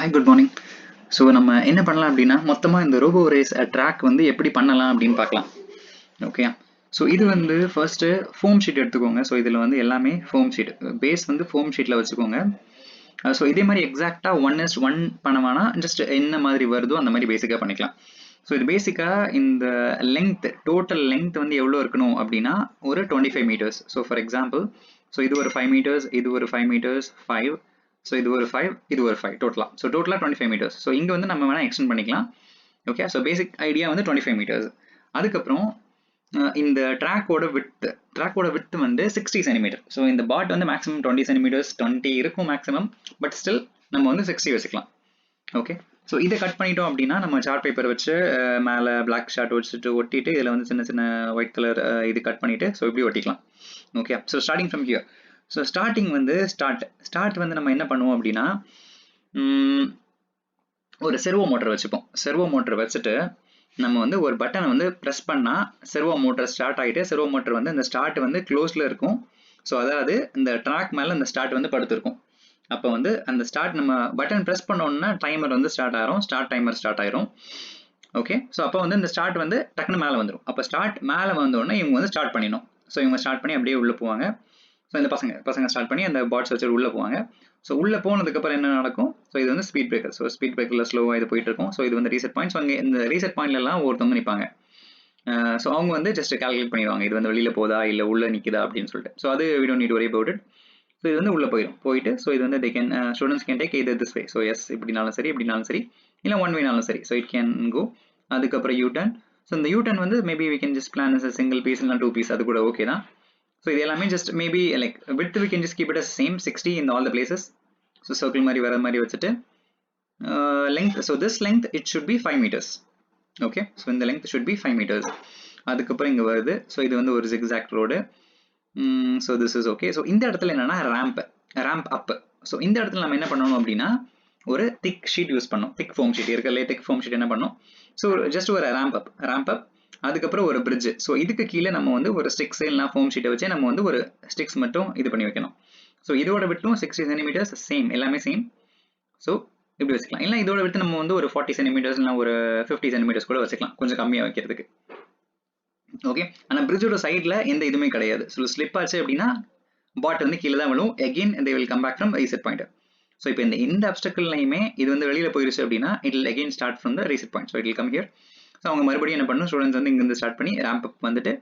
Hi good morning. So நம்ம என்ன பண்ணலாம் அப்படின்னா மொத்தமாக இந்த ரோபோ ரேஸ் ட்ராக் வந்து எப்படி பண்ணலாம் அப்படின்னு பார்க்கலாம். ஓகே, ஸோ இது வந்து ஃபர்ஸ்ட்டு ஃபோம் ஷீட் எடுத்துக்கோங்க. ஸோ இதில் வந்து எல்லாமே ஃபோம் ஷீட், பேஸ் வந்து ஃபோம் ஷீட்டில் வச்சுக்கோங்க. ஸோ இதே மாதிரி எக்ஸாக்டாக 1:1 பண்ண வேணாம், ஜஸ்ட் என்ன மாதிரி வருதோ அந்த மாதிரி பேசிக்காக பண்ணிக்கலாம். ஸோ இது பேசிக்காக இந்த லென்த், டோட்டல் லென்த் வந்து எவ்வளோ இருக்கணும் அப்படின்னா ஒரு 25 metres. So for example, so இது ஒரு 5 மீட்டர்ஸ், இது ஒரு 5 மீட்டர்ஸ், 5. ஸோ இது ஒரு 5, இது ஒரு 5 டோட்டலாக. ஸோ டோட்டலாக 25 மீட்டர்ஸ். ஸோ இங்கே வந்து நம்ம வேணால் எக்ஸ்டெண்ட் பண்ணிக்கலாம். ஓகே, ஸோ பேசிக் ஐடியா வந்து 25 மீட்டர்ஸ். அதுக்கப்புறம் இந்த ட்ராக்கோட விட்த் வந்து 60 சென்டிமீட்டர். ஸோ இந்த பாட் வந்து மேக்ஸிமம் 20 சென்டிமீட்டர்ஸ், 20 இருக்கும் மேக்ஸிமம், பட் ஸ்டில் நம்ம வந்து 60 வச்சுக்கலாம். ஓகே, ஸோ இதை கட் பண்ணிட்டோம் அப்படின்னா நம்ம சார்ட் பேப்பர் வச்சு மேலே பிளாக் ஷார்ட் வச்சுட்டு ஒட்டிட்டு இதில் வந்து சின்ன சின்ன ஒயிட் கலர் இது கட் பண்ணிவிட்டு ஸோ இப்படி ஒட்டிக்கலாம். Okay, so starting from here. So starting வந்து ஸ்டார்ட் வந்து நம்ம என்ன பண்ணுவோம் அப்படின்னா ஒரு செர்வோ மோட்டர் வச்சுப்போம். செர்வோ மோட்டர் வச்சுட்டு நம்ம வந்து ஒரு பட்டனை வந்து ப்ரெஸ் பண்ணால் செர்வோ மோட்டர் ஸ்டார்ட் ஆகிட்டு செர்வோ மோட்டர் வந்து இந்த ஸ்டார்ட் வந்து க்ளோஸில் இருக்கும். ஸோ அதாவது இந்த ட்ராக் மேலே இந்த ஸ்டார்ட் வந்து படுத்திருக்கும். அப்போ வந்து அந்த ஸ்டார்ட் நம்ம பட்டன் ப்ரெஸ் பண்ணோன்னா டைமர் வந்து ஸ்டார்ட் ஆகிரும், ஸ்டார்ட் டைமர் ஸ்டார்ட் ஆயிரும். ஓகே, ஸோ அப்போ வந்து இந்த ஸ்டார்ட் வந்து டக்குன்னு மேலே வந்துடும். அப்போ ஸ்டார்ட் மேலே வந்தோடனே இவங்க வந்து ஸ்டார்ட் பண்ணிடணும். ஸோ இவங்க ஸ்டார்ட் பண்ணி அப்படியே உள்ளே போவாங்க. ஸோ இந்த பசங்க ஸ்டார்ட் பண்ணி அந்த பாட்ஸ் வச்சு உள்ளே போவாங்க. ஸோ உள்ளே போனதுக்கப்புறம் என்ன நடக்கும்? ஸோ இது வந்து ஸ்பீட் பிரேக்கர். ஸோ ஸ்பீட் பிரேக்கரில் ஸ்லோவாக இது போயிட்டு இருக்கும். ஸோ இது வந்து ரீசெட் பாயிண்ட். ஸோ அங்கே இந்த ரீசெட் பாயிண்ட்லாம் ஒருத்தவங்க நிற்பாங்க. ஸோ அவங்க வந்து ஜஸ்ட் கால்குலேட் பண்ணிடுவாங்க, இது வந்து வெளியில் போதா இல்லை உள்ளே நிற்குதா அப்படின்னு சொல்லிட்டு. ஸோ அது we don't need to worry about it. So இது வந்து உள்ளே போயிட்டு ஸோ இது வந்து students can take either this way. So yes இப்படினாலும் சரி, இப்படினாலும் சரி, இல்லை ஒன் வேனாலும் சரி. So it can go. அதுக்கப்புறம் யூ-டர்ன். ஸோ இந்த யூ-டர்ன் வந்து maybe we can just plan as a single piece இல்லைனா 2 piece, அது கூட ஓகே தான். ஸோ இது எல்லாமே just maybe like width we can just keep it as same 60 in all the places. So circle மாதிரி வர மாதிரி வச்சுட்டு length, so this length it should be 5 meters. Okay, so இந்த length should be 5 meters. அதுக்கப்புறம் இங்கே வருது. So இது வந்து ஒரு zigzag road. So this is okay. So இந்த இடத்துல என்னன்னா ரேம்ப் அப். ஸோ இந்த இடத்துல நம்ம என்ன பண்ணணும் அப்படின்னா ஒரு திக் ஷீட் யூஸ் பண்ணோம். திக் ஃபோம் ஷீட் இருக்கல, திக் ஃபோம் ஷீட் என்ன பண்ணோம்? ஸோ ஜஸ்ட் ஒரு ரேம்ப் அப். அதுக்கப்புறம் ஒரு பிரிட்ஜ். ஸோ இதுக்கு கீழே நம்ம வந்து ஒரு ஸ்டிக்ஸ் இல்லைனா ஃபோம் ஷீட்டை வச்சு நம்ம வந்து ஒரு ஸ்டிக்ஸ் மட்டும் இது பண்ணி வைக்கணும். ஸோ இதோட விட்டும் 60 சென்டிமீட்டர்ஸ் சேம், எல்லாமே சேம். ஸோ இப்படி வச்சுக்கலாம். இல்லை இதோட விட்டு நம்ம வந்து ஒரு 40 சென்டிமீட்டர்ஸ் இல்லை ஒரு 50 சென்டிமீட்டர்ஸ் கூட வச்சுக்கலாம், கொஞ்சம் கம்மியாக வைக்கிறதுக்கு. ஓகே, ஆனால் பிரிட்ஜோட சைடில் எந்த இதுவுமே கிடையாது. ஸோ ஸ்லிப் ஆச்சு அப்படின்னா பாட் வந்து கீழே தான் விழும். Again they will come back from reset point. So இப்போ இந்த அப்டக்கிள்லையுமே இது வந்து வெளியில் போயிருச்சு அப்படின்னா it will again start from the reset point. So it will come here. So அவங்க மறுபடியும் என்ன பண்ணணும், ஸ்டூடெண்ட்ஸ் வந்து இங்கேருந்து ஸ்டார்ட் பண்ணி ரேம்ப் அப் வந்துட்டு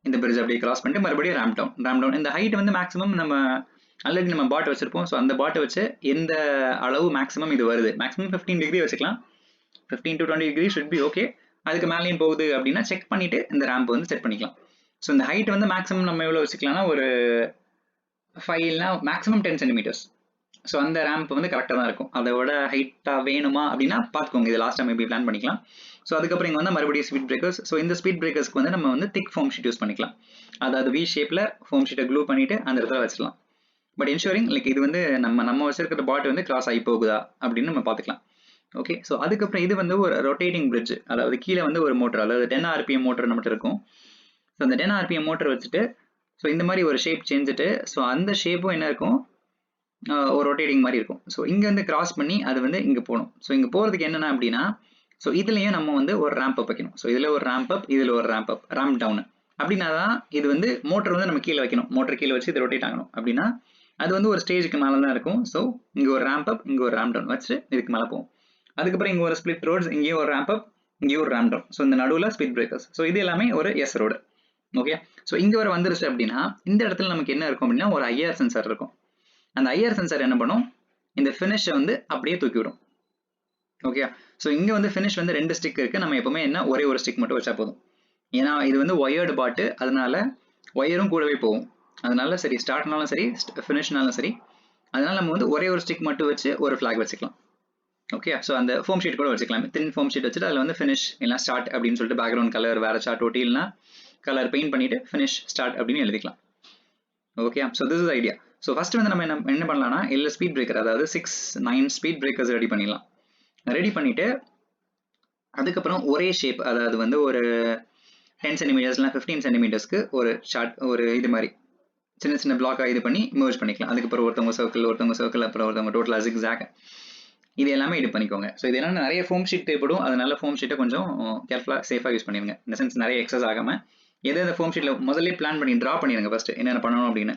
இந்த பிரிட்ஜ் அப்படியே கிராஸ் பண்ணிட்டு மறுபடியும் ரேம்ப் டவுன். இந்த ஹைட் வந்து மேக்ஸிமம் நம்ம ஆல்ரெடி நம்ம பாட் வச்சிருப்போம். ஸோ அந்த பாட்டை வச்சு எந்த அளவு மேக்ஸிமம் இது வருது, மேக்ஸிமம் 15 டிகிரி வச்சுக்கலாம். 15 to 20 degree should be okay. அதுக்கு மேலேயும் போகுது அப்படின்னா செக் பண்ணிட்டு இந்த ரேம்ப் வந்து செட் பண்ணிக்கலாம். ஸோ இந்த ஹைட் வந்து மேக்ஸிமம் நம்ம எவ்வளோ வச்சுக்கலாம்னா ஒரு 5 இல்லைனா மேக்ஸிமம் 10 சென்டிமீட்டர்ஸ். ஸோ அந்த ரேம்ப் வந்து கரெக்டாக தான் இருக்கும். அதோட ஹைட்டாக வேணுமா அப்படின்னா பார்த்துக்கோங்க, இது லாஸ்ட் டைம் மேபி பிளான் பண்ணிக்கலாம். ஸோ அதுக்கப்புறம் இங்கே வந்து மறுபடியும் ஸ்பீட் பிரேக்கர்ஸ். ஸோ இந்த ஸ்பீட் பிரேக்கர்ஸ்க்கு வந்து நம்ம வந்து திக் ஃபோம் ஷீட் யூஸ் பண்ணிக்கலாம். அதாவது வி ஷேப்பில் ஃபோம் ஷீட்டை க்ளூ பண்ணிவிட்டு அந்த இடத்துல வச்சிடலாம். பட் என்ஷூரிங் லைக் இது வந்து நம்ம வச்சிருக்கிற பாட் வந்து கிராஸ் ஆகி போகுதா அப்படின்னு நம்ம பார்த்துக்கலாம். ஓகே, ஸோ அதுக்கப்புறம் இது வந்து ஒரு ரொட்டேட்டிங் பிரிட்ஜ். அதாவது கீழே வந்து ஒரு மோட்டர், அதாவது 10 RPM மோட்டர் நம்மகிட்ட இருக்கும். ஸோ அந்த 10 RPM மோட்டர் வச்சுட்டு ஸோ இந்த மாதிரி ஒரு ஷேப் செஞ்சுட்டு ஸோ அந்த ஷேப்பும் என்ன இருக்கும், ஒரு ரொட்டேட்டிங் மாதிரி இருக்கும். ஸோ இங்கே வந்து கிராஸ் பண்ணி அது வந்து இங்கே போகணும். ஸோ இங்கே போகிறதுக்கு என்னென்ன அப்படின்னா ஸோ இதுலேயும் நம்ம வந்து ஒரு ரேம்ப் அப் வைக்கணும். ஸோ இதில் ஒரு ரேம்ப் அப், இதில் ஒரு ரேம்ப் டவுன். அப்படின்னா தான் இது வந்து மோட்டர் வந்து நம்ம கீழே வைக்கணும். மோட்டர் கீழே வச்சு இது ரொட்டேட் ஆகணும். அப்படின்னா அது வந்து ஒரு ஸ்டேஜுக்கு மேலே தான் இருக்கும். ஸோ இங்கே ஒரு ரேம்ப் அப், இங்கே ஒரு ரேம்ப் டவுன் வச்சுட்டு இதுக்கு மேலே போகும். அதுக்கப்புறம் இங்கே ஒரு ஸ்பிளிட் ரோட்ஸ், இங்கேயும் ஒரு ரேம்ப் அப், இங்கேயும் ஒரு ரேம்ப் டவுன். ஸோ இந்த நடுவில் ஸ்பீட் பிரேக்கர்ஸ். ஸோ இது எல்லாமே ஒரு எஸ் ரோடு. ஓகே, ஸோ இங்கே வர வந்துருச்சு அப்படின்னா இந்த இடத்துல நமக்கு என்ன இருக்கும் அப்படின்னா ஒரு ஐஆர் சென்சார் இருக்கும். அந்த ஐஆர் சென்சார் என்ன பண்ணும், இந்த ஃபினிஷை வந்து அப்படியே தூக்கி விடும். ஓகே, ஸோ இங்கே வந்து ஃபினிஷ் வந்து 2 ஸ்டிக் இருக்குது. நம்ம எப்பவுமே என்ன ஒரே ஒரு ஸ்டிக் மட்டும் வச்சா போதும். ஏன்னா இது வந்து ஒயர்டு பாட்டு, அதனால ஒயரும் கூடவே போகும். அதனால சரி ஸ்டார்ட்னாலும் சரி ஃபினிஷ்னாலும் சரி, அதனால நம்ம வந்து ஒரே ஒரு ஸ்டிக் மட்டும் வச்சு ஒரு ஃபிளாக் வச்சுக்கலாம். ஓகே, ஸோ அந்த ஃபோம் ஷீட் கூட வச்சுக்கலாம். தின் ஃபோம் ஷீட் வச்சுட்டு அதில் வந்து ஃபினிஷ் இல்லை ஸ்டார்ட் அப்படின்னு சொல்லிட்டு பேக்ரவுண்ட் கலர் வேறு சார்ட் ஒட்டி இல்லைனா கலர் பெயிண்ட் பண்ணிவிட்டு ஃபினிஷ் ஸ்டார்ட் அப்படின்னு எழுதிக்கலாம். Okay, so this is idea. So first வந்து நம்ம என்ன பண்ணலாம்னா இல்லை ஸ்பீட் பிரேக்கர், அதாவது 6-9 ஸ்பீட் பிரேக்கர்ஸ் ரெடி பண்ணிடலாம். ரெடி பண்ணிவிட்டு அதுக்கப்புறம் ஒரே ஷேப், அதாவது வந்து ஒரு 10 சென்டிமீட்டர்ஸ் இல்லை 15 சென்டிமீட்டர்ஸ்க்கு ஒரு ஷார்ட் ஒரு இது மாதிரி சின்ன சின்ன பிளாக்காக இது பண்ணி மர்ஜ் பண்ணிக்கலாம். அதுக்கப்புறம் ஒருத்தவங்க சர்க்கிள், அப்புறம் ஒருத்தவங்க டோட்டலாக ஜிக்ஸாக். இது எல்லாமே எடிட் பண்ணிக்கோங்க. ஸோ இது என்னன்னா நிறைய ஃபோம் ஷீட் தேவைப்படும், அதனால ஃபோம் ஷீட்டை கொஞ்சம் கேர்ஃபுல்லாக சேஃபாக யூஸ் பண்ணிடுங்க. இந்த சென்ஸ் நிறைய எக்ஸஸ் ஆகாமல் எதை ஃபோம் ஷீட்டில் முதல்ல பிளான் பண்ணி ட்ரா பண்ணிடுங்க ஃபர்ஸ்ட் என்னென்ன பண்ணணும் அப்படின்னு.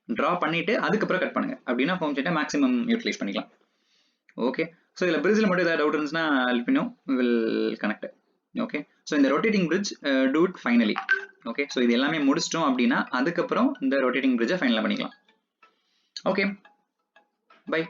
ட்ரா பண்ணிட்டு அதுக்கப்புறம் கட் பண்ணுங்க. அப்படின்னா ஃபோம் ஷீட்டை மேக்ஸிமம் யூட்டிலைஸ் பண்ணிக்கலாம். ஓகே, ஸோ இதில் பிரிட்ஜில் மட்டும் ஏதாவது டவுட் இருந்துச்சுன்னா ஹெல்ப் பண்ணும், வில் கனெக்ட். ஓகே, ஸோ இந்த rotating bridge do it finally. Okay, so இது எல்லாமே முடிச்சிட்டோம் அப்படின்னா அதுக்கப்புறம் இந்த ரொட்டேட்டிங் பிரிட்ஜை ஃபைனலாக பண்ணிக்கலாம். Okay, by.